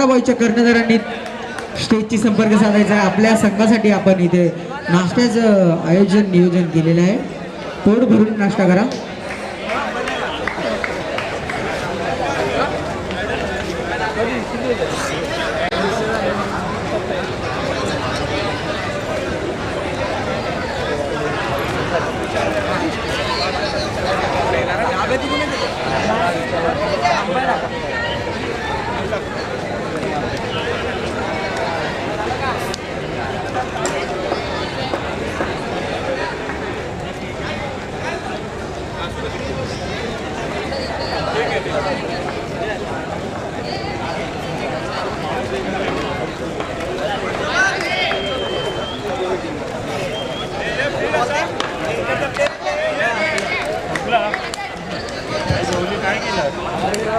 बॉयच्या कर्णधारांनी स्टेजची संपर्क साधायचा आहे. आपल्या संघासाठी आपण इथे नाश्त्याचं आयोजन नियोजन केलेलं आहे. पोट भरून नाश्ता करा.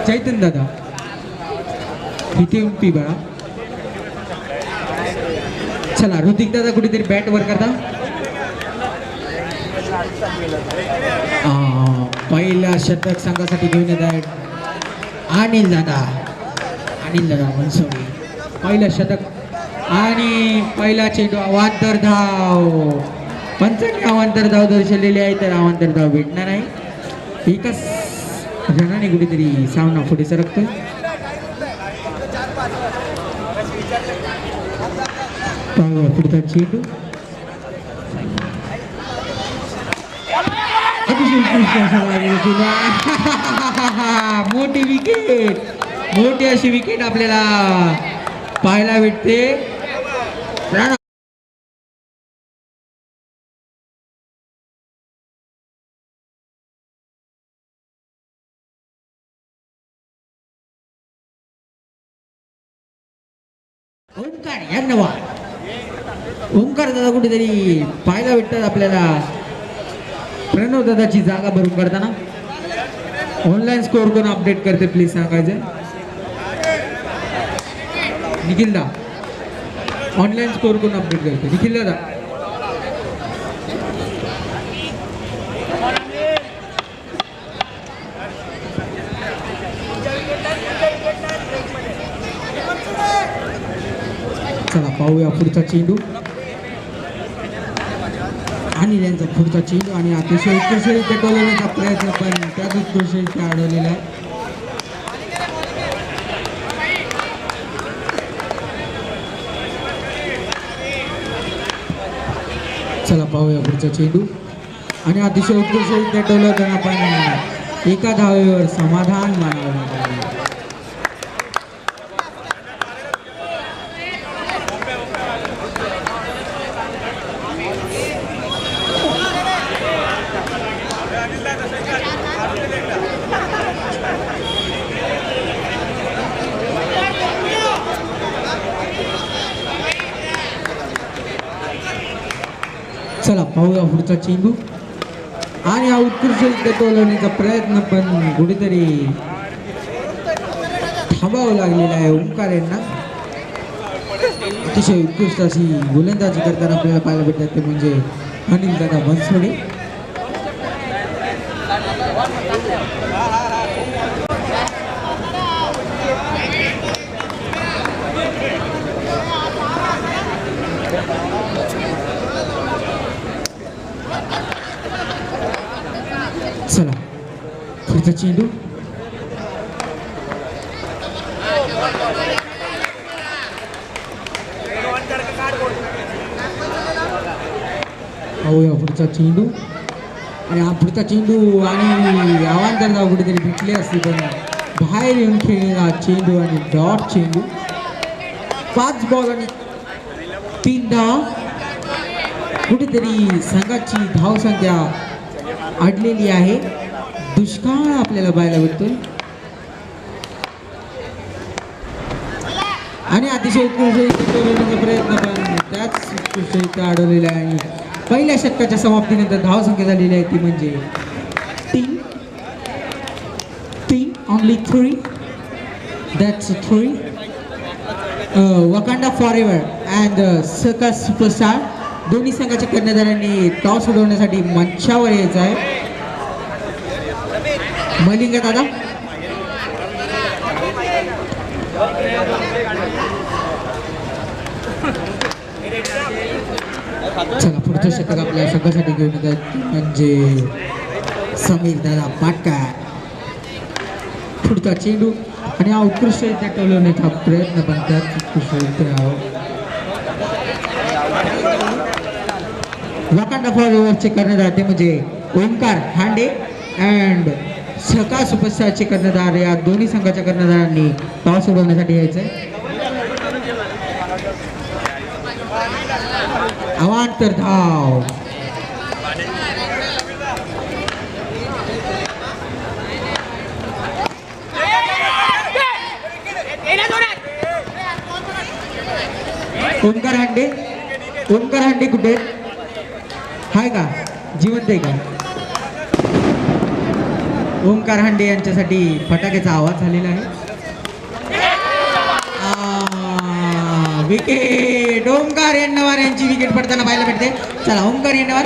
चैतन दादा इथे येऊन पी बाळा. चला ऋतिक दादा कुठेतरी बॅट वर करता. पहिला शतक संघासाठी घेऊन येत आहेत अनिल दादा मनसोडी. पहिलं शतक आणि पहिला चेंडू अवांतर धाव. पंचांनी अवांतर धाव दर्शवलेली आहे तर अवांतर धाव भेटणार आहे. एकच जणांनी कुठेतरी सामना पुढे सरकतोय. पुढचा चेंडू मोठी अशी विकेट आपल्याला पाहायला भेटते. ओंकार यांना ओंकार दादा कुठेतरी पाहायला भेटतात आपल्याला. प्रणव दादाची जागा भरून करताना. ऑनलाईन स्कोअर कोण अपडेट करते प्लीज सांगायचं. निखिल दा ऑनलाईन स्कोअर कोण अपडेट करते. निखिल दादा चला पाहूया पुढचा चेंडू आणि त्यांचा पुढचा चेंडू आणि अतिशय उत्कृष्टरित्या टोलवण्याचा प्रयत्न पण त्यात उत्कृष्टरित्या अडवलेला आहे. चला पाहूया पुढचा चेंडू आणि अतिशय उत्कृष्टरित्या टोलवताना पण एका धावेवर समाधान मानावं. चला पाहूया पुढचा चेंडू आणि हा उत्कृष्टरित्या टोलवण्याचा प्रयत्न पण कुठेतरी थांबावं लागलेला आहे ओंकार यांना. अतिशय उत्कृष्ट अशी गोलंदाजी करताना आपल्याला पाहायला भेटतात ते म्हणजे अनिल दादा बनसोडे. चला पुढचा चेंडू पाहूया पुढचा चेंडू आणि हा पुढचा चेंडू आणि अवांतर धाव कुठेतरी भेटली असती पण बाहेर येऊन खेळलेला चेंडू आणि डॉट चेंडू. 5 बॉल आणि 3 धाव. कुठेतरी संघाची धावसंख्या अडलेली आहे. दुष्काळ आपल्याला पाहायला भेटतोय आणि अतिशय उत्कृष्ट प्रयत्न पण त्याच उत्कृष्टरित्या अडवलेला आहे. आणि पहिल्या षटकाच्या समाप्तीनंतर धावसंख्या झालेली आहे ती म्हणजे 3 only 3. That's 3. Wakanda forever and circus superstar दोन्ही संघाच्या कर्णधारांनी टॉस उडवण्यासाठी मंचावर यायचं आहे. मलिंगा दादा चला पुढचं षटक आपल्या संघासाठी घेऊन येतात म्हणजे समीर दादा पाटकर. पुढचा चेंडू आणि हा उत्कृष्टरित्या टोलवण्याचा प्रयत्न पण त्यात उत्कृष्टरित्या वाकांडा फॉलोअरचे कर्णधार ते म्हणजे ओंकार हांडे अँड सका सुपरस्टारचे कर्णधार या दोन्ही संघाच्या कर्णधारांनी टॉस उडवण्यासाठी यायचंय. अवांतर धाव. ओंकार हांडे कुठे हाय का जिवंत आहे का? ओंकार हांडे यांच्यासाठी फटाक्याचा आवाज झालेला आहे. विकेट. ओंकार यन्नवार यांची विकेट पडताना पाहायला भेटते. चला ओंकार यन्नवार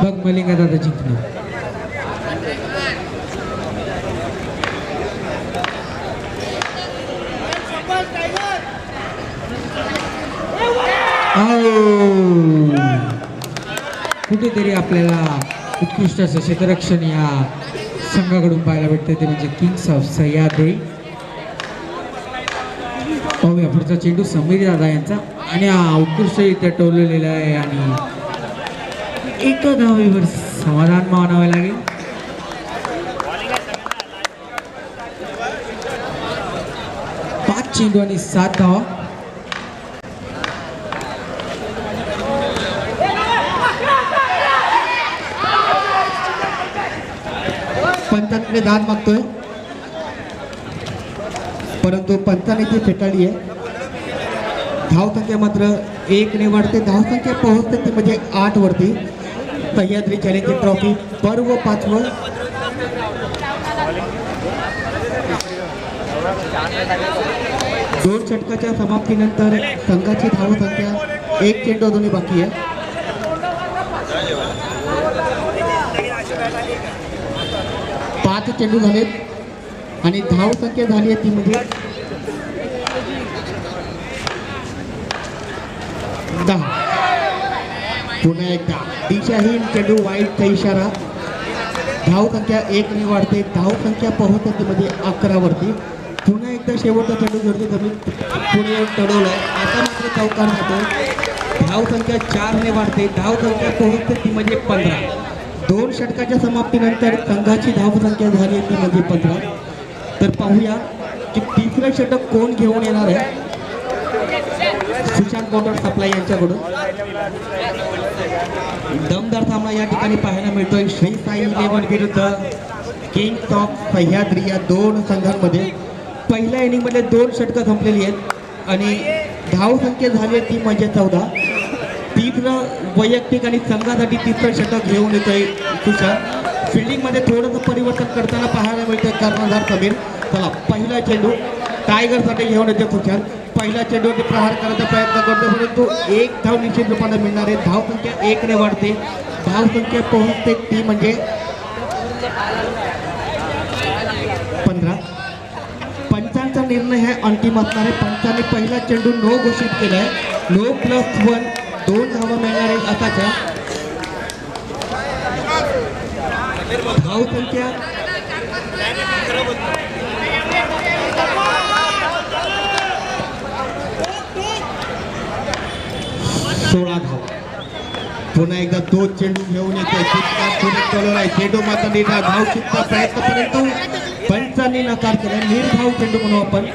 बघ मलिंगा दादा जिंकणार. कुठेतरी आपल्याला उत्कृष्ट असं क्षेत्ररक्षण या संघाकडून पाहायला भेटते ते म्हणजे किंग्स ऑफ सह्याद्री. पाहूया पुढचा चेंडू समीर दादा यांचा आणि हा उत्कृष्टरित्या टोललेला आहे आणि एका धावेवर समाधान मानावे लागेल. पाच चेंडू आणि 7 धावा. पंचांकडे दाद मागतोय परंतु पंचाने ती फेटाळली आहे. धावसंख्या मात्र 1 ने वाढते. धावसंख्या पोहोचते ती म्हणजे 8 वरती. सह्याद्री चॅलेंज ट्रॉफी पर्व 5वं. दोन षटकाच्या समाप्तीनंतर संघाची धावसंख्या 1 चेंडू अजूनही बाकी आहे. पाच चेंडू झालेत आणि धावसंख्या झाली आहे ती म्हणजे 10. पुन्हा एकदा दिशाहीन चेंडू वाईटचा इशारा. धावसंख्या 1 ने वाढते. धावसंख्या पोहोचते मध्ये 11 वरती. पुन्हा एकदा शेवटचा चेंडू घडते जमीन पुढे येऊन टळवलाय. आता मात्र चौकार जातो. धावसंख्या 4 ने वाढते. धावसंख्या पोहोचते ती म्हणजे 15. दोन षटकाच्या समाप्तीनंतर संघाची धावसंख्या झाली ती म्हणजे 15. तर पाहूया की तिसरं षटक कोण घेऊन येणार आहे. सुशांत मोटर सप्लाय यांच्याकडून दमदार सामना या ठिकाणी पाहायला मिळतोय. श्री साई 11 विरुद्ध किंग्स ऑफ सह्याद्री या दोन संघांमध्ये. पहिल्या इनिंगमध्ये 2 षटकं संपलेली आहेत आणि धावसंख्या झाली ती म्हणजे 14. तिसरं वैयक्तिक आणि संघासाठी तिसरं षटक घेऊन येतोय सुशांत. फिल्डिंगमध्ये थोडंसं परिवर्तन करताना पाहायला मिळतोय कर्णधार समीर. चला पहिला चेंडू टायगरसाठी घेऊन येते सुशांत. पहिला चेंडूवरती प्रहार करायचा प्रयत्न करतो परंतु 1 धाव निश्चित रूपाने मिळणार आहे. धावसंख्या 1 ने वाढते. धावसंख्या पोहोचते ती म्हणजे 15. पंचांचा निर्णय हा अंतिम असणार आहे. पंचांनी पहिला चेंडू नो घोषित केलाय. नो +1 2 धावा मिळणार आहे असाच्या. धावसंख्या 16 धावा. पुन्हा एकदा 2 चेंडू घेऊन येतोय. चेंडू मात्र निर्धाव धावचीचा प्रयत्न परंतु पंचांनी नकार केला. निर्धाव चेंडू म्हणून आपण.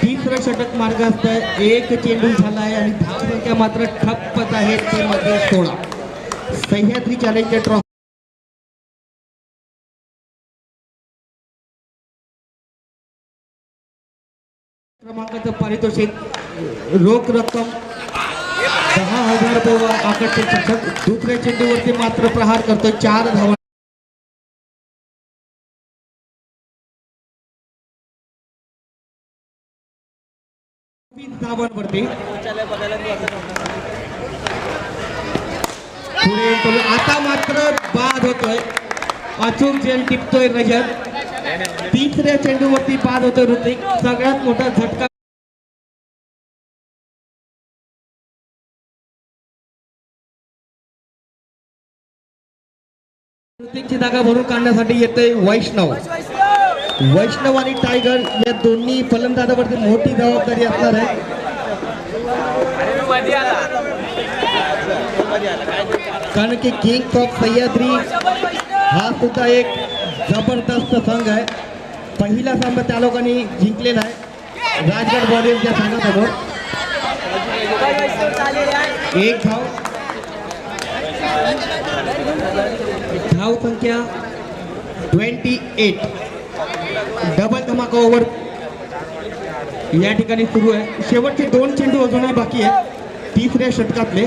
तिसरं षटक मार्गास्त 1 चेंडू झाला आहे आणि धावसंख्या मात्र ठप्पच आहे ते मध्ये 16. सह्याद्री चॅलेंज ट्रॉफी क्रमांकाचं पारितोषिक रोख रक्कम 10,000 रुपये व आकर्षक शिक्षक. दुसऱ्या चेंडूवरती मात्र प्रहार करतोय. 4 धावा. धावांवरती पुढे आता मात्र बाद होतोय, अचूक झेल टिपतोय रजत, तिसऱ्या चेंडूवरती बाद होतोय ऋतिक, सगळ्यात मोठा झटका ऋतिकची जागा भरून काढण्यासाठी येते वैष्णव. वैष्णव आणि टायगर या दोन्ही फलंदाजावरती मोठी जबाबदारी असणार आहे. कारण की किंग्स ऑफ सह्याद्री हा सुद्धा एक जबरदस्त संघ आहे. पहिला सामना त्या लोकांनी जिंकलेला आहे राजगड वॉरियर्सच्या संघासमोर. एक धाव संख्या 28. डबल धमाका ओव्हर या ठिकाणी सुरू आहे. शेवटचे 2 चेंडू अजूनही बाकी आहेत तिसऱ्या षटकातले.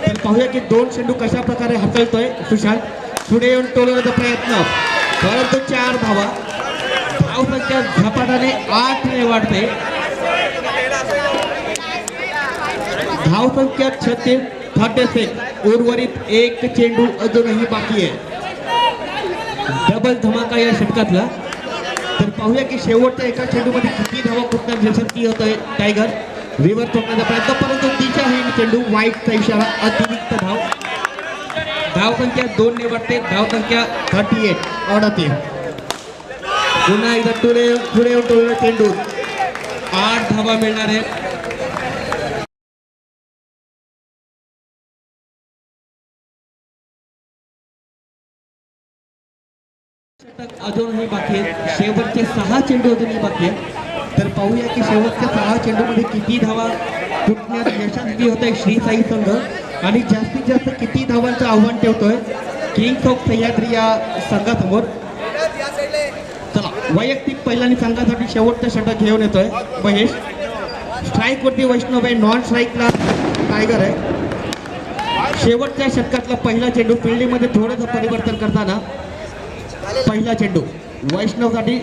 तर पाहूया की 2 चेंडू कशा प्रकारे हाताळतोय सुशांत. पुढे येऊन टोलवण्याचा प्रयत्न, परंतु 4 धावा. धाव संख्या झपाट्याने 8 ने वाढते. धाव संख्या 36. उर्वरित 1 चेंडू अजूनही बाकी आहे. डबल धमाका या षटकातला. तर पाहूया की शेवटच्या एका चेंडूमध्ये किती धावा कुठल्या यशस्वी होतोय टायगर. रिव्हर्स ठोकण्याचा प्रयत्न, परंतु दिशाहीन चेंडू, वाईटचा इशारा, अतिरिक्त धाव. धाव संख्या 2 ने वाढते. धाव संख्या 38. अडते. पुन्हा एकदा पुढे येऊन चेंडू 8 धावा मिळणार आहेत. अजूनही बाकी आहेत. शेवटचे 6 चेंडू अजूनही बाकी आहेत. तर पाहूया की शेवटच्या 6 चेंडूमध्ये किती धावा फुटण्यात यशस्वी होत आहे श्री साई संघ आणि जास्तीत जास्त किती धावांचं आव्हान ठेवतोय किंग्स ऑफ सह्याद्री या संघासमोर. चला, वैयक्तिक पहिल्याने संघासाठी शेवटचं षटक घेऊन येतोय महेश. स्ट्राईक वरती वैष्णव आहे, नॉन स्ट्राईकला टायगर आहे. शेवटच्या षटकातला पहिला चेंडू, फिल्डिंगमध्ये थोडंसं परिवर्तन करताना पहिला चेंडू वैष्णवसाठी.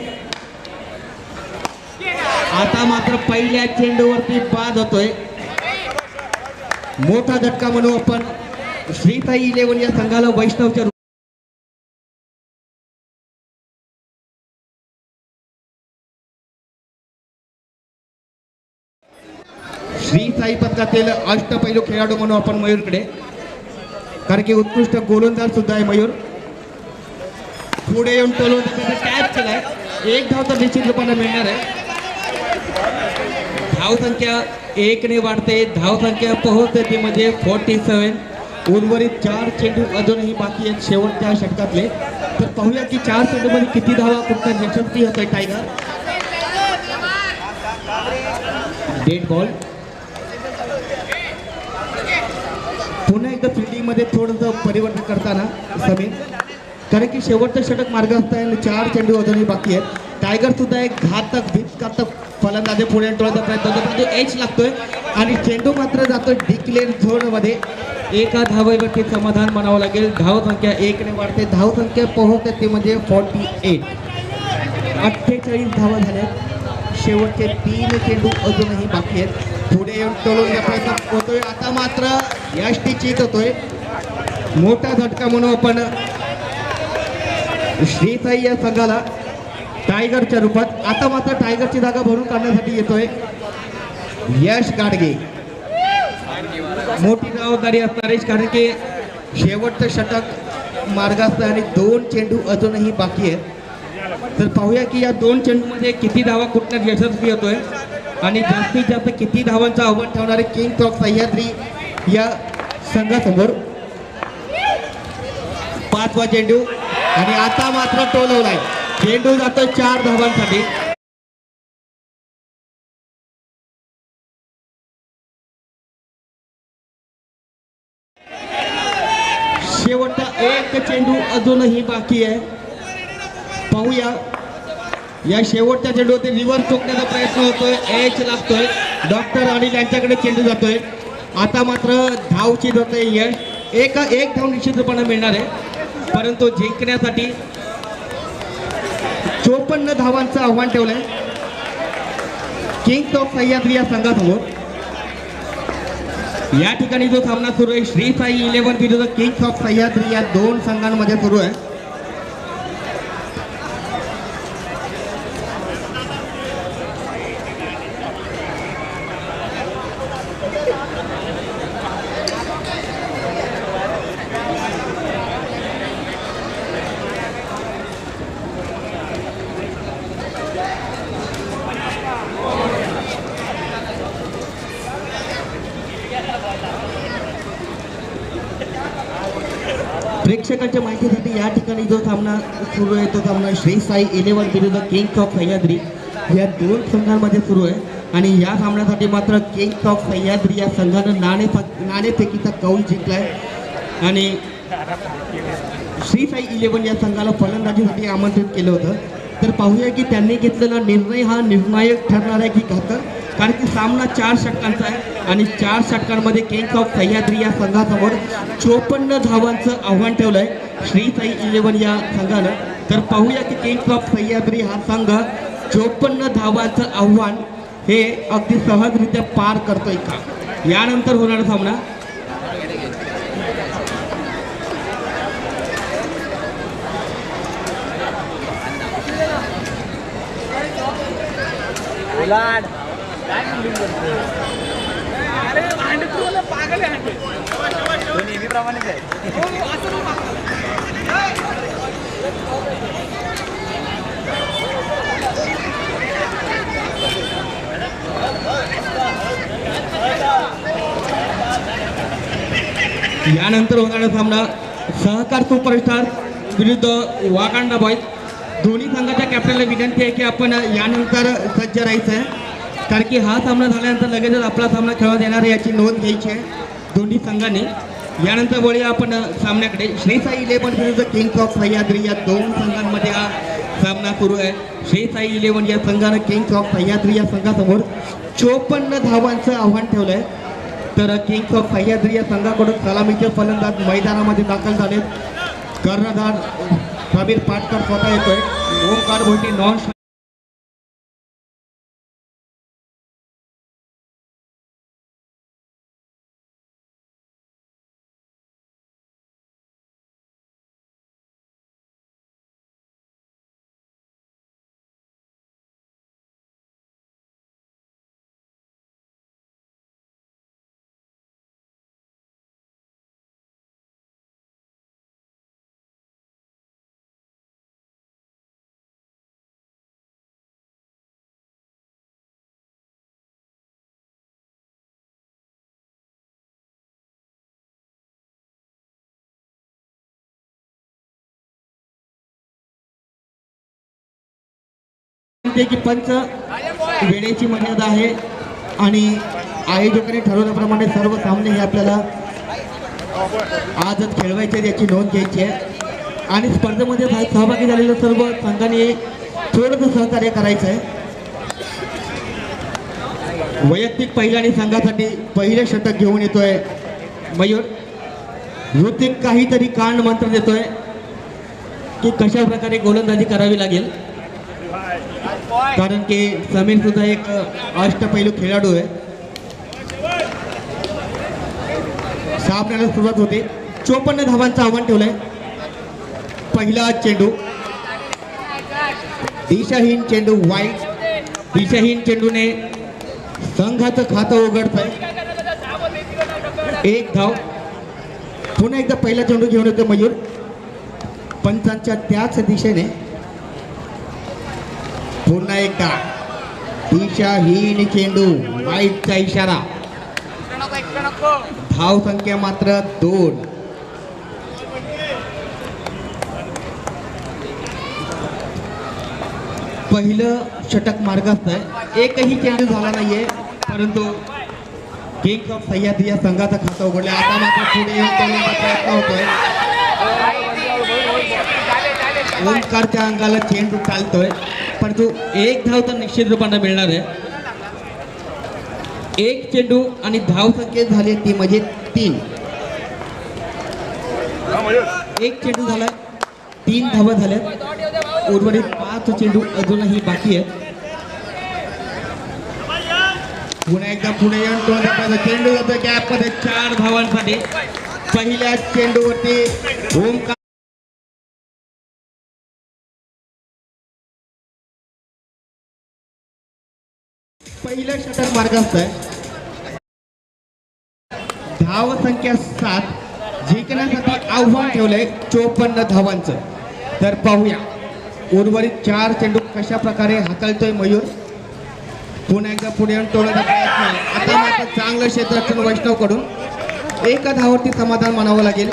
आता मात्र पहिल्या चेंडूवरती बाद होतोय. मोठा झटका म्हणू आपण श्री साई 11 या संघाला वैष्णवच्या. श्री साई पथकातील अष्टपैलू खेळाडू म्हणू आपण मयूरकडे, कारण की उत्कृष्ट गोलंदाज सुद्धा आहे मयूर. पुढे येऊन टोलवून टॅच केलाय. 1 धाव तर निश्चित रूपाने मिळणार आहे. धाव संख्या 1 ने वाढते. धाव संख्या पोहोचते ती म्हणजे 47. उर्वरित 4 चेंडू अजूनही बाकी आहेत शेवटच्या षटकातले. तर पाहूया की 4 चेंडूमध्ये किती धावा कुठल्या यशस्वी होत आहे टायगर. Dead ball. पुन्हा एकदा फिल्डिंगमध्ये थोडंसं परिवर्तन करताना समीर, कारण की शेवटचं षटक मार्ग असताना 4 चेंडू अजूनही बाकी आहेत. टायगर सुद्धा एक घातक फलंदाज पुढे टोळण्याचा प्रयत्न होतो, परंतु एच लागतोय आणि चेंडू मात्र जातोय डिक्लेअर झोनमध्ये. एका धावेवरती समाधान म्हणावं लागेल. धाव संख्या 1 ने वाढते. धाव संख्या पोहोचते ती म्हणजे 48. 48 धावा झाल्या. शेवटचे 3 चेंडू अजूनही बाकी आहेत. पुढे येऊन टोलवण्याचा प्रयत्न होतोय. आता मात्र यष्टी चित होतोय. मोठा झटका म्हणून आपण श्री साई या संघाला टायगरच्या रूपात. आता मात्र टायगरची जागा भरून काढण्यासाठी येतोय यश गाडगे. मोठी जबाबदारी असणार आहे, कारण की शेवटचं षटक मार्गास्त आणि 2 चेंडू अजूनही बाकी आहेत. तर पाहूया की या 2 चेंडूमध्ये किती धावा कुठण्यात यशस्वी होतोय आणि जास्तीत जास्त किती धावांचं आव्हान ठेवणारे किंग्स ऑफ सह्याद्री या संघासमोर. 5वा चेंडू आणि आता मात्र टोलवलाय. चेंडू जातोय 4 धावांसाठी. शेवटचा 1 चेंडू अजूनही बाकी आहे. पाहूया या शेवटच्या चेंडूवरती रिव्हर्स ठोकण्याचा प्रयत्न होतोय. एच लागतोय. डॉक्टर अनिल यांच्याकडे चेंडू जातोय. आता मात्र धावची होतोय यश. एक धाव निश्चितपणे मिळणार आहे, परंतु जिंकण्यासाठी 54 धावांचं आव्हान ठेवलंय किंग्स ऑफ सह्याद्री या संघासमोर. या ठिकाणी जो सामना सुरू आहे श्री साई 11 विरुद्ध किंग्स ऑफ सह्याद्री या दोन संघांमध्ये सुरू आहे. प्रेक्षकांच्या माहितीसाठी या ठिकाणी जो सामना सुरू आहे तो सामना श्री साई 11 विरुद्ध किंग्स ऑफ सह्याद्री या दोन संघांमध्ये सुरू आहे. आणि या सामन्यासाठी मात्र किंग्स ऑफ सह्याद्री या संघानं नाणेफेकीचा कौल जिंकलाय आणि श्री साई 11 या संघाला फलंदाजीसाठी आमंत्रित केलं होतं. तर पाहूया की त्यांनी घेतलेला निर्णय हा निर्णायक ठरणार आहे की घातक, कारण की सामना 4 षटकांचा आहे आणि 4 षटकांमध्ये किंग्स ऑफ सह्याद्री या संघासमोर 54 धावांचं आव्हान ठेवलं आहे श्री साई 11 या संघानं. तर पाहूया की किंग्स ऑफ सह्याद्री हा संघ 54 धावांचं आव्हान हे अगदी सहजरित्या पार करतोय का. यानंतर होणारा सामना यानंतर होणारा सामना सहकार सुपरस्टार विरुद्ध वाकांडा बॉयज. दोन्ही संघाच्या कॅप्टनला विनंती आहे की आपण यानंतर सज्ज राहायचं आहे, कारण की हा सामना झाल्यानंतर लगेचच आपला सामना खेळवण्यात येणार आहे याची नोंद घ्यायची आहे दोन्ही संघांनी. यानंतर वळूया आपण सामन्याकडे. श्री साई 11 विरुद्ध किंग्स ऑफ सह्याद्री या दोन संघांमध्ये हा सामना सुरू आहे. श्री साई 11 या संघानं किंग्स ऑफ सह्याद्री या संघासमोर 54 धावांचं आव्हान ठेवलं आहे. तर किंग्स ऑफ सह्याद्री या संघाकडून सलामीचे फलंदाज मैदानामध्ये दाखल झालेत. कर्णधार समीर पाटकर स्वतः येतोय. ओमकार भोटे नॉन की पंच वेळेची मर्यादा आहे आणि आयोजकांनी ठरवल्याप्रमाणे सर्व सामने हे आपल्याला आजच खेळवायचे याची नोंद घ्यायची आहे. आणि स्पर्धेमध्ये सहभागी झालेल्या सर्व संघांनी थोडंसं सहकार्य करायचं आहे. वैयक्तिक पहिल्याने संघासाठी पहिले षटक घेऊन येतोय मयूर. ऋतिक काहीतरी कांड मंत्र देतोय की कशा प्रकारे गोलंदाजी करावी लागेल, कारण की समीर सुद्धा एक अष्टपैलू खेळाडू आहे. सामन्याला सुरुवात होते. 54 धावांचं आव्हान ठेवलंय. पहिला चेंडू दिशाहीन चेंडू वाईट. दिशाहीन चेंडूने संघाचं खातं उघडत आहे. 1 धाव. पुन्हा एकदा पहिला चेंडू घेऊन येतो मयूर. पंचांच्या त्याच दिशेने पुन्हा एकदा दिशाहीन चेंडू वाईटचा इशारा. धाव संख्या मात्र 2. पहिलं षटक मार्गस्थ आहे. एकही चेंडू झाला नाहीये, परंतु किंग्स ऑफ सह्याद्री या संघाचं खातं उघडलं. आता मात्र पुढे येऊन करण्याचा प्रयत्न होतोय. ओमकारच्या अंगाला चेंडू चालतोय, परंतु 1 धाव तर निश्चित रूपाने मिळणार आहे. 1 चेंडू आणि धाव संख्या झाली ती म्हणजे 3. 1 चेंडू झालाय, 3 धावा झाल्यात. उर्वरित 5 चेंडू अजूनही बाकी आहेत. पुन्हा एकदा पुढे येऊन टोळण्याचा चेंडू जातो गॅप मध्ये 4 धावांसाठी. पहिल्या चेंडूवरती ओमकार पहिलं षटक मार्गस्थ आहे. धाव संख्या 7 जिंकण्यासाठी आव्हान ठेवलंय 54 धावांचं. तर पाहूया उर्वरित 4 चेंडू कशा प्रकारे हाताळतोय मयूर. पुन्हा एकदा पुढे येऊन टोळण्याचा प्रयत्न. आता मात्र चांगलं क्षेत्ररक्षण वैष्णवकडून. एका धावावरती समाधान मानावं लागेल.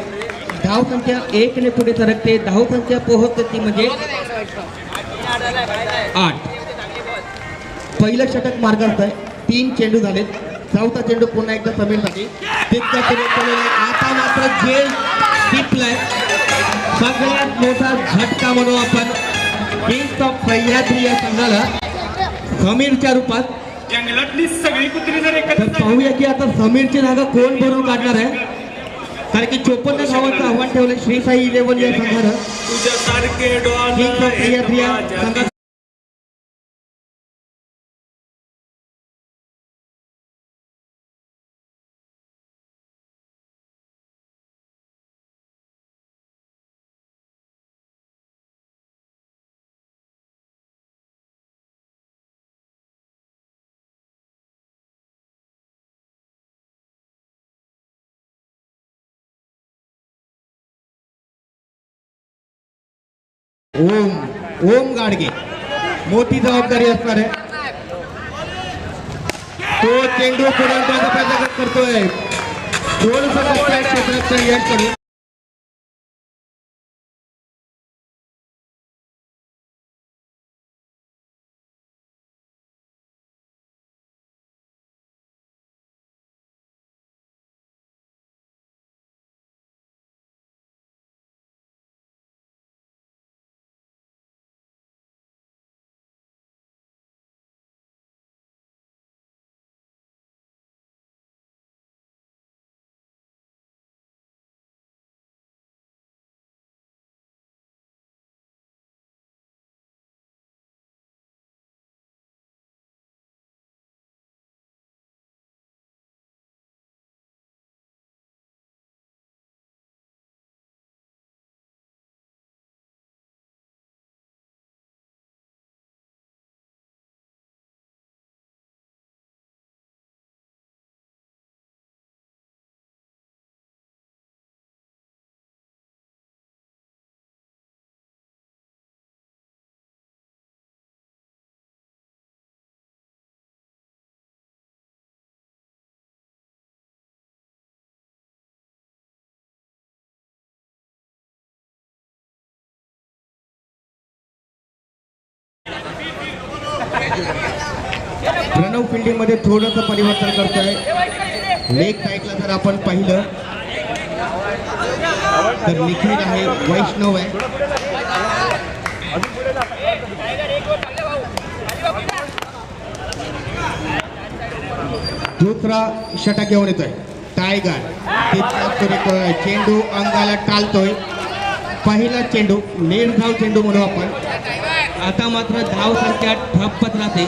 धाव संख्या 1 ने पुढे सरकते. धाव संख्या पोहोचते ती म्हणजे 8. पहिलं षटक मार्गात आहे. 3 चेंडू झालेत. चौथा चेंडू पुन्हा एकदा समीरसाठी. आता मात्र जेल टिपलाय. सगळ्यात मोठा झटका म्हणू आपण किंग्स ऑफ सह्याद्री या संघाला समीरच्या रूपात. जंगलातली सगळी कुत्री जर एकत्र पाहूया की आता समीरची जागा कोण भरून काढणार आहे. कारण की 54 धावांचं आव्हान ठेवलंय श्री साई 11 या संघानं. तुझ्यासारखे किंग्स ऑफ सह्याद्री या संघात ओम गाडगे मोठी जबाबदारी असणार आहे. तो चेंडू पुढे प्रयत्न करतोय. थोडंसं क्षेत्राचं यश करून प्रणव फिल्डिंग मध्ये थोडंसं परिवर्तन करतोय. लेग साईडला जर आपण पाहिलं तर निखिल आहे, वैष्णव आहे. दुसरा षटक घेऊन येतोय टायगर. चेंडू अंगाला टाळतोय. पहिला चेंडू निर्धाव चेंडू म्हणू आपण. आता मात्र धाव संख्या ठप्पच राहते.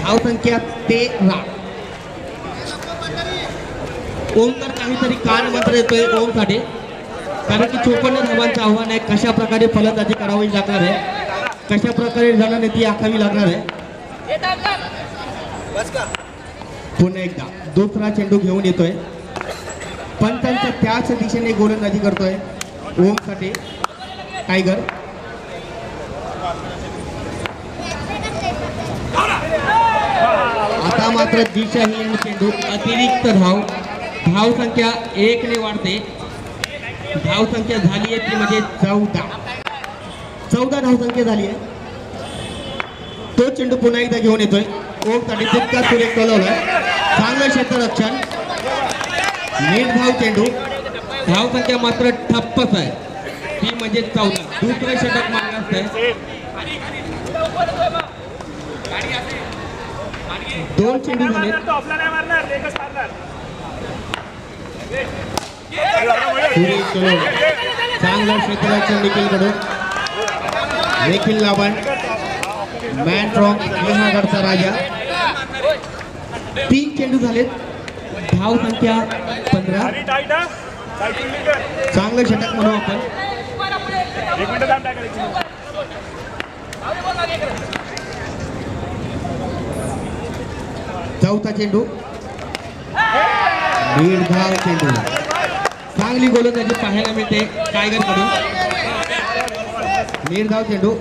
धाव संख्या 13. ओम तर काहीतरी कान मात्र येतोय ओम साठी. कारण की 54 धावांचं आव्हान आहे. कशा प्रकारे फलंदाजी करावी लागणार आहे, कशा प्रकारे रणनीती आखावी लागणार आहे. पुन्हा एकदा दुसरा चेंडू घेऊन येतोय. पंचांच्या त्याच दिशेने गोलंदाजी करतोय ओम साठी टायगर. आता मात्र दिशाहीन चेंडू. अतिरिक्त धाव संख्या 1 ने वाढते. धाव संख्या झाली आहे ती म्हणजे 14 धाव संख्या झाली आहे. तो चेंडू पुन्हा एकदा घेऊन येतोय ओम साठी. तितका सुरेख टोलवलाय. चांगलं क्षेत्ररक्षण. निर्धाव चेंडू. धाव संख्या मात्र ठप्पच आहे ती म्हणजे 14. दुसरं षटक मार्गात आहे. 2 चेंडू झाले. चांगलं क्षेत्ररक्षण निखिलकडून. निखिल लावण मॅन फ्रॉम सिंहगडचा राजा. 3 चेंडू झालेत, धाव संख्या 15. चांगलं षटक म्हणू आपण. चौथा चेंडू, निर्धाव चेंडू. चांगली गोलंदाजी पाहायला मिळते टायगर कडून. निर्धाव चेंडू.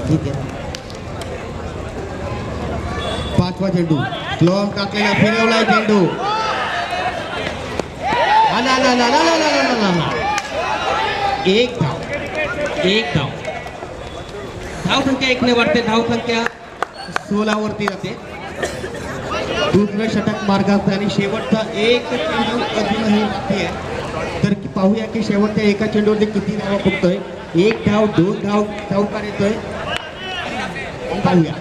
ठीक आहे. पाचवा चेंडू, स्लो टाकलेला फिरवलाय चेंडू. एक धाव. धाव संख्या 1 ने वाढते. धाव संख्या 16 वरती जाते. दुसरं षटक मार्गात आणि शेवटचा एक चेंडू अजूनही बाकी आहे. तर पाहूया की शेवटच्या एका चेंडूवरती किती धावा फुटतोय. 1 धाव, 2 धाव चौकार येतोय. पाहूया.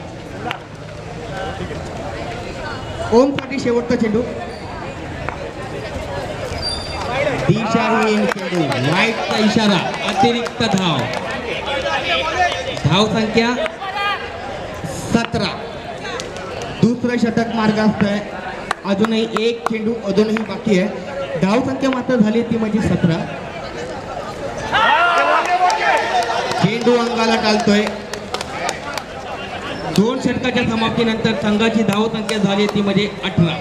ओमसाठी शेवटचा चेंडू. दिशाहीन चेंडू, वाईटचा इशारा, अतिरिक्त धाव. धाव संख्या 17. दुसरं षटक मार्गास्त आहे. अजूनही एक चेंडू अजूनही बाकी आहे. धाव संख्या मात्र झाली ती म्हणजे 17. चेंडू अंगाला टाळतोय. 2 षटकाच्या समाप्तीनंतर संघाची धाव संख्या झाली ती म्हणजे 18.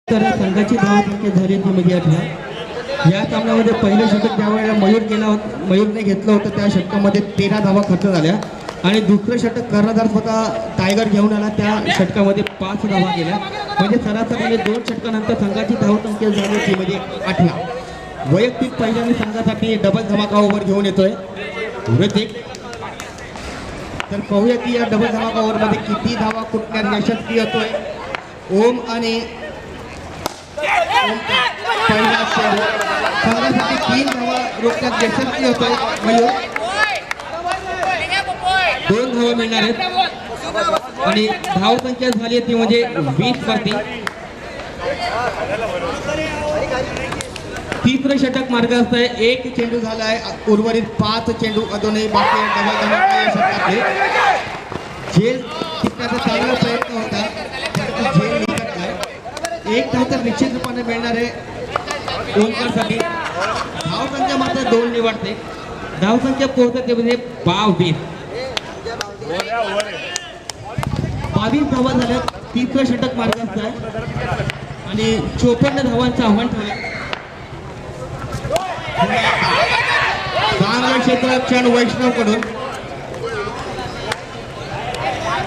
तर संघाची धाव संख्या झाली ती म्हणजे 18. या सामन्यामध्ये पहिलं षटक ज्या वेळेला मयूरने घेतलं होतं त्या षटकामध्ये 13 धावा खर्च झाल्या आणि दुसरं षटक कर्णधार स्वतः टायगर घेऊन आला. त्या षटकामध्ये 5 धावा गेल्या. म्हणजे सरासरीने 2 षटकानंतर संघाची धाव संख्या झाली ती म्हणजे 18. वैयक्तिक पहिल्यांदा संघासाठी डबल धमाका ओव्हर घेऊन येतोय ऋतिक. तर पाहूया की या डबल धमाका ओव्हरमध्ये किती धावा कुठल्या यशस्वी होतोय. ओम आणि पहिला चेंडू संघासाठी 3 धावा रोखण्यात यशस्वी होतोय मयूर. 2 धावा मिळणार आहेत आणि धाव संख्या झाली ती म्हणजे 20 वरती. तिसरं षटक मार्गास्त आहे. 1 चेंडू झाला आहे. उर्वरित 5 चेंडू अजूनही बाकी आहे. डबल धमाका या षटकातले झेल टिकण्याचा चांगला प्रयत्न होता, परंतु झेल निघत नाही. 1 धाव तर निश्चित रूपाने मिळणार आहे ओमकारसाठी. धाव संख्या मात्र 2 निवडते. धाव संख्या पोहोचते म्हणजे 22. 22 धावा झाल्या. तिसरं षटक मार्गास्त आहे आणि 54 धावांचं आव्हान ठेवलं. चांगलं क्षेत्ररक्षण वैष्णव कडून.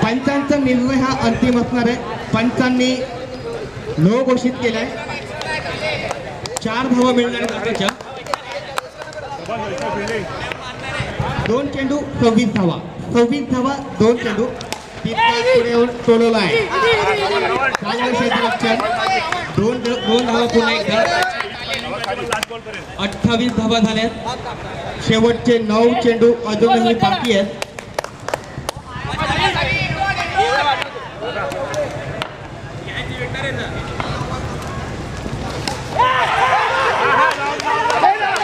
पंचांचा निर्णय हा अंतिम असणार आहे. पंचांनी नो घोषित केलाय. 4 धावा मिळणार आहेत. 2 चेंडू 26 धावा. 26 धावा 2 चेंडू. पुढे येऊन टोलवला आहे. चांगलं क्षेत्ररक्षण. 2 धावा पुन्हा एकदा. 28 धावा झाल्यात. शेवटचे 9 चेंडू अजूनही बाकी आहेत.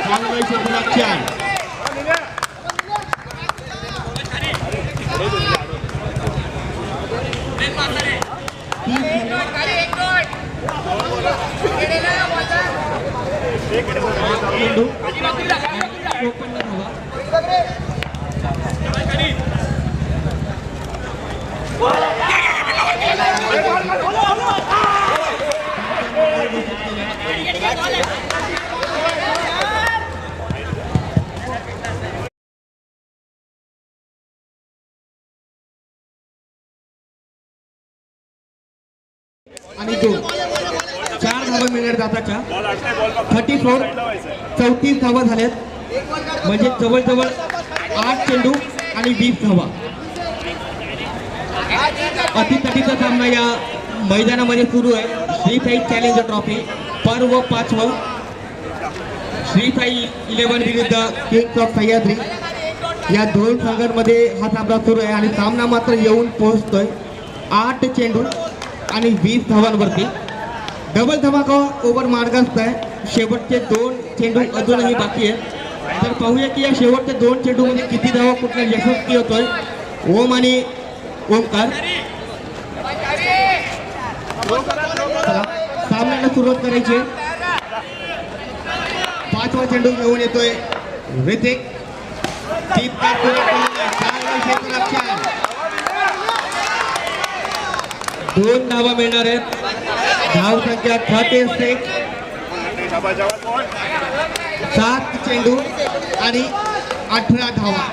चांगलं क्षेत्ररक्षण. आणि 2 4 धावा मिळणार जाताच्या. 34 34 धावा झाल्यात. म्हणजे जवळजवळ 8 चेंडू आणि 20 धावा. अतितटीचा सामना या मैदानामध्ये सुरू आहे. श्रीसाई चॅलेंजर ट्रॉफी पर्व 5व. श्रीसाई 11 विरुद्ध किंग्स ऑफ सह्याद्री. या दोन संघांमध्ये हा सामना सुरू आहे आणि सामना मात्र येऊन पोहोचतोय 8 चेंडू आणि 20 धावांवरती. डबल धमाका ओव्हर मार्गास्त आहे. शेवटचे 2 चेंडू अजूनही बाकी आहेत. तर पाहूया की या शेवटच्या 2 चेंडूमध्ये किती धावा कुठला यशस्वी होतोय ओम आणि ओमकार. चला, सामन्याला सुरुवात करायची. 5वा चेंडू घेऊन येतोय ऋतिक. दोन धावा मिळणार आहेत. धाव संख्या 7 चेंडू आणि 18 धावा.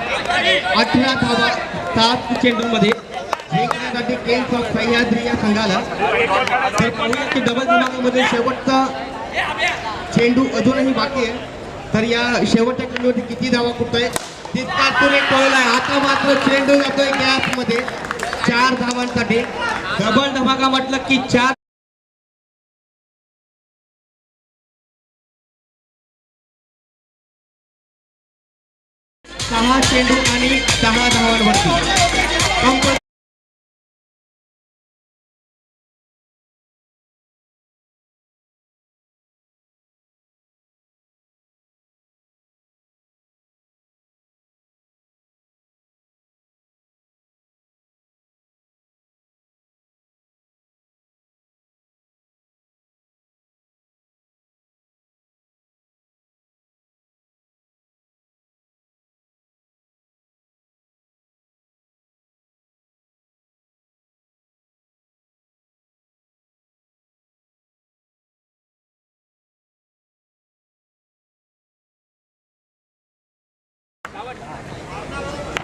18 धावा 7 चेंडूमध्ये जिंकण्यासाठी किंग्स ऑफ सह्याद्री या संघाला. तर पाहूया की डबल धमाकामध्ये शेवटचा चेंडू अजूनही बाकी आहे. तर या शेवटच्या चेंडूवरती किती धावा कुठतोय तितका पुरे कळलाय. आता मात्र चेंडू जातोय गॅप मध्ये 4 धावांसाठी. डबल धमाका म्हटलं की 4 6 चेंडू आणि 10 धावांवरती.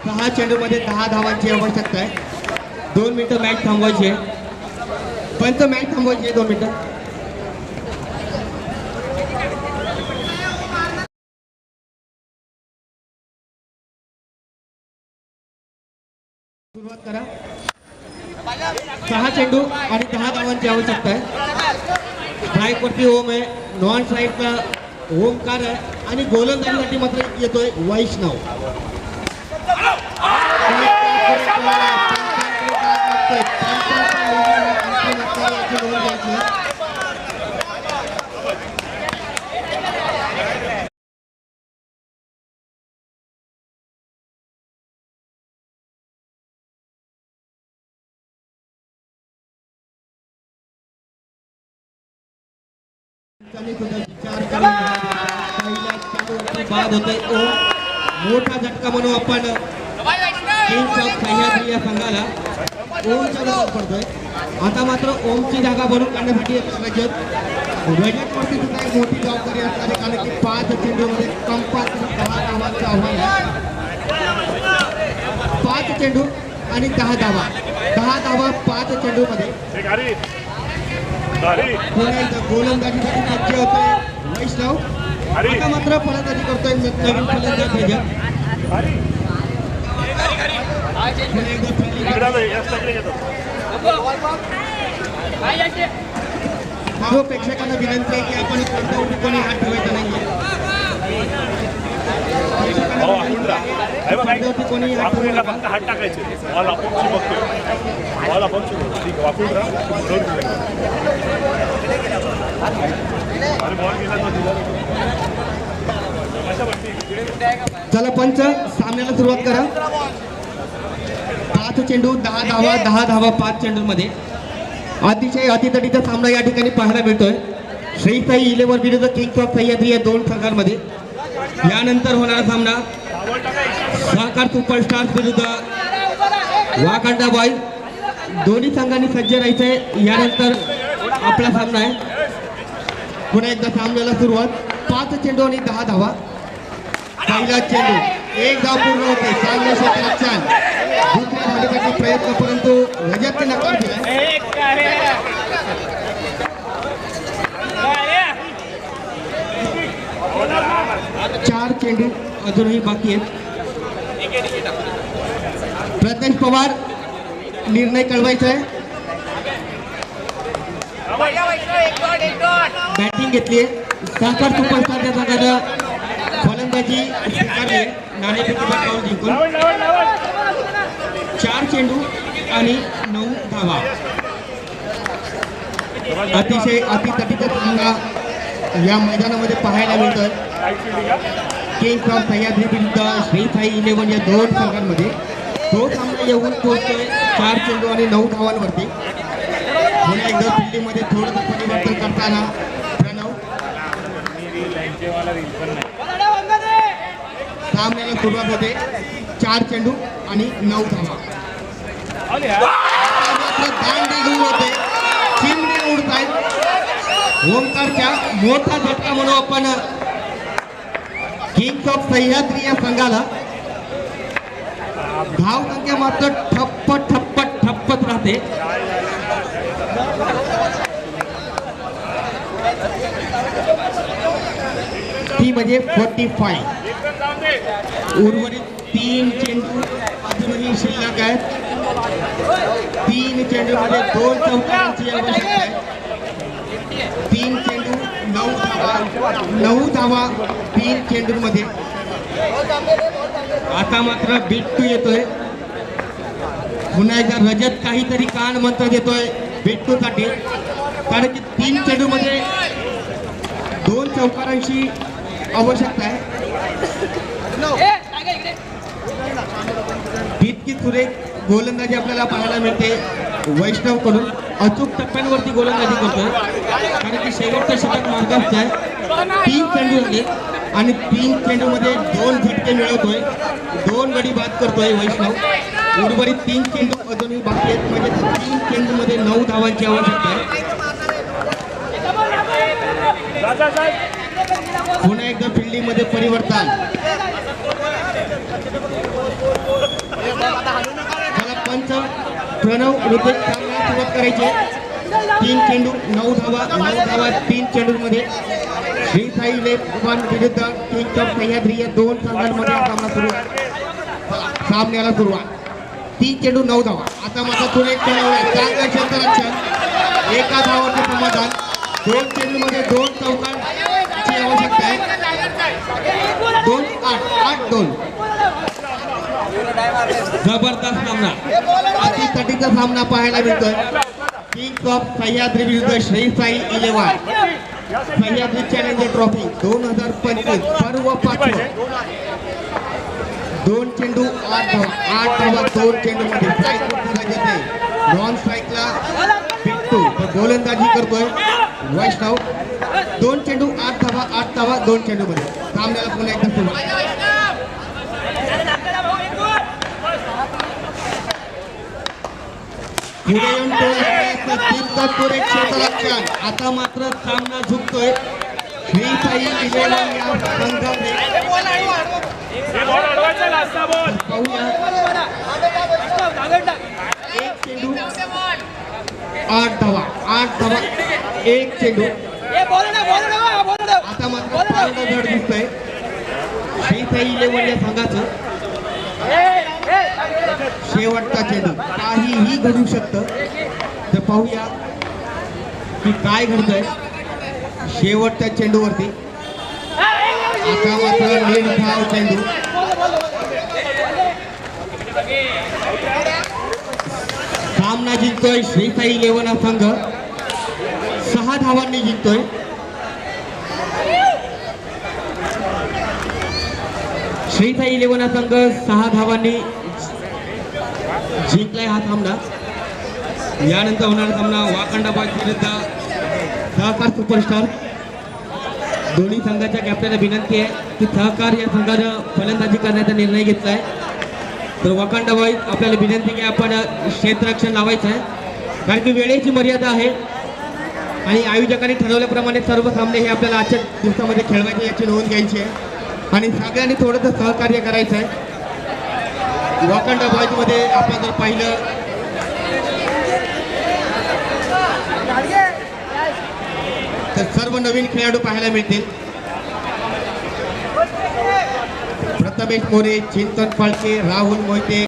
सहा चेंडूमध्ये 10 धावांची आवश्यकता आहे. 2 मिनिटं मॅच थांबवायची आहे. पंच मॅच थांबवायची आहे 2 मिनिटं. सुरुवात करा. 6 चेंडू आणि 10 धावांची आवश्यकता आहे. स्ट्राईक वरती ओम आहे. नॉन स्ट्राईकला ओमकार आहे आणि गोलंदाजीसाठी मात्र येतोय वैष्णव. बाद होते. मोठा झटका म्हणून आपण किंग्स ऑफ सह्याद्री या संघाला ओमच्या बरोबर पडतोय. आता मात्र ओमची जागा भरून काढण्यासाठी रजतवरती सुद्धा एक मोठी जबाबदारी असणारे, कारण की 5 चेंडूमध्ये कंपास 10 धावांचं आव्हान आहे. 5 चेंडू आणि 10 धावा. 10 धावा 5 चेंडूमध्ये. गोलंदाजीसाठी सज्ज होतोय वैष्णव. आता मात्र फलंदाजी करतोय नवीन फलंदाज भेजत. सर्व प्रेक्षकांना विनंती आहे की आपण कोणी हात ठेवायचा नाहीये. कोणी हात टाकायचे. चला पंच, सामन्याला सुरुवात करा. 5 चेंडू 10 धावा. 10 धावा 5 चेंडूमध्ये. अतिशय अतितटीचा सामना या ठिकाणी पाहायला मिळतोय. श्री साई 11 विरुद्ध किंग्स ऑफ सह्याद्री या 2 संघांमध्ये. यानंतर होणारा सामना सहकार सुपरस्टार्स विरुद्ध वाकांडा बॉयज. दोन्ही संघांनी सज्ज राहायचंय. यानंतर आपला सामना आहे. पुन्हा एकदा सामन्याला सुरुवात. 5 चेंडू आणि 10 धावा. पहिला चेंडू 1 धाव पूर्ण होते. सामने क्षेत्रात छान दुसऱ्या धावेसाठी प्रयत्न, परंतु रजतने नकार दिला. 4 चेंडू अजूनही बाकी आहेत. प्रज्ञेश पवार निर्णय कळवायचा आहे. बॅटिंग घेतली आहे. सहकार सुपरस्टारच्या संघानं फलंदाजी फलंदाजी स्वीकारली नाणेफेकीचा पाऊल जिंकून 4 चेंडू आणि 9 धावा. अतिशय अतितटीचा सामना या मैदानामध्ये पाहायला मिळतोय. किंग्स ऑफ सह्याद्री विरुद्ध श्री साई 11 या दोन संघांमध्ये तो सामना येऊन पोहोचतोय 4 चेंडू आणि 9 धावांवरती. पुन्हा एकदा फिल्डिंगमध्ये थोडंसं परिवर्तन करताना प्रणव सामन्याला सुरुवात होते 4 चेंडू आणि 9 धावा. दांडी होते, चिमणी उडत आहेत. ओंकारच्या मोठा झटका म्हणून आपण किंग्स ऑफ सह्याद्री या संघाला. धाव संख्या मात्र ठप्प ठप्प ठप्पच राहते. ती म्हणजे 45. उर्वरित 3 चेंडू अजूनही शिल्लक आहेत. 3 चेंडूमध्ये 2 चौकारांची आवश्यकता आहे. 3 चेंडू 9 धावा 3 चेंडूमध्ये. आता मात्र बिट्टू येतोय. पुन्हा एकदा रजत काहीतरी कान मंत्र देतोय बिट्टूसाठी, कारण की 3 चेंडूमध्ये 2 चौकारांची आवश्यकता आहे. इतकी सुरेख गोलंदाजी आपल्याला पाहायला मिळते वैष्णव कडून. अचूक टप्प्यांवरती गोलंदाजी करतोय, कारण की शेवटचं षटक मार्गात आहे. 3 चेंडू झाले आणि 3 चेंडूमध्ये 2 झटके मिळवतोय, 2 गडी बाद करतोय वैष्णव. उर्वरित 3 चेंडू अजूनही बाकी आहेत, म्हणजे 3 चेंडूमध्ये 9 धावांची आवश्यकता आहे. पुन्हा एकदा फिल्डिंगमध्ये परिवर्तन. मला पंच प्रणव ऋतिक सामना सुरुवात करायचे. 3 चेंडू 9 धावा 9 धावा 3 चेंडूमध्ये. श्री साई 11 विरुद्ध किंग्स ऑफ सह्याद्री या दोन संघांमध्ये सामन्याला सुरुवात. 3 चेंडू 9 धावा. आता मात्र सुरेख चांगलं क्षेत्ररक्षण, एका धावाचे समाधान. 2 चेंडूमध्ये 2 चौकांची आवश्यकता आहे. 2-8-8-2. जबरदस्त सामना, अतितटीचा सामना पाहायला मिळतोय. किंग्स ऑफ सह्याद्री विरुद्ध श्री साई 11 सह्याद्री चॅलेंजर ट्रॉफी 2025 पर्व 5. 2 चेंडू 8 धावा 2 चेंडूमध्ये. स्ट्राईक नॉन स्ट्राईकला बिट्टू गोलंदाजी करतोय वैष्णव. 2 चेंडू 8 धावा 2 चेंडूमध्ये. सामन्याला पुन्हा एकदा सुरुवात. पुढे येऊन पुरे क्षेत्ररक्षण. आता मात्र सामना झुकतोय श्री साई 11 या संघाने. पाहूया 1 चेंडू 8 धावा 1 चेंडू. आता मात्र पारडं धड दिसतंय श्री साई 11 या संघाचं. शेवटचा चेंडू, काहीही घडू शकतं. तर पाहूया की काय घडतंय शेवटच्या चेंडूवरती. आता मात्र निर्धाव चेंडू. सामना जिंकतोय श्री साई 11 हा संघ. 6 धावांनी जिंकतोय. श्री साई 11 हा संघ 6 धावांनी जिंकलाय हा सामना. यानंतर होणारा सामना वाकांडा बॉयज विरुद्ध सहकार सुपरस्टार. दोन्ही संघाच्या कॅप्टनला विनंती आहे की सहकार या संघानं फलंदाजी करण्याचा निर्णय घेतला आहे. तर वाकांडा बॉयज आपल्याला विनंती की आपण क्षेत्ररक्षण लावायचं आहे, कारण की वेळेची मर्यादा आहे आणि आयोजकांनी ठरवल्याप्रमाणे सर्व सामने हे आपल्याला आजच्या दिवसामध्ये खेळवायचे याची नोंद घ्यायची आहे आणि सगळ्यांनी थोडंसं सहकार्य करायचं आहे. वाकांडा बॉयज मध्ये आपण जर पाहिलं तर सर्व नवीन खेळाडू पाहायला मिळतील. प्रथमेश मोरे, चिंतन फाळके, राहुल मोहिते,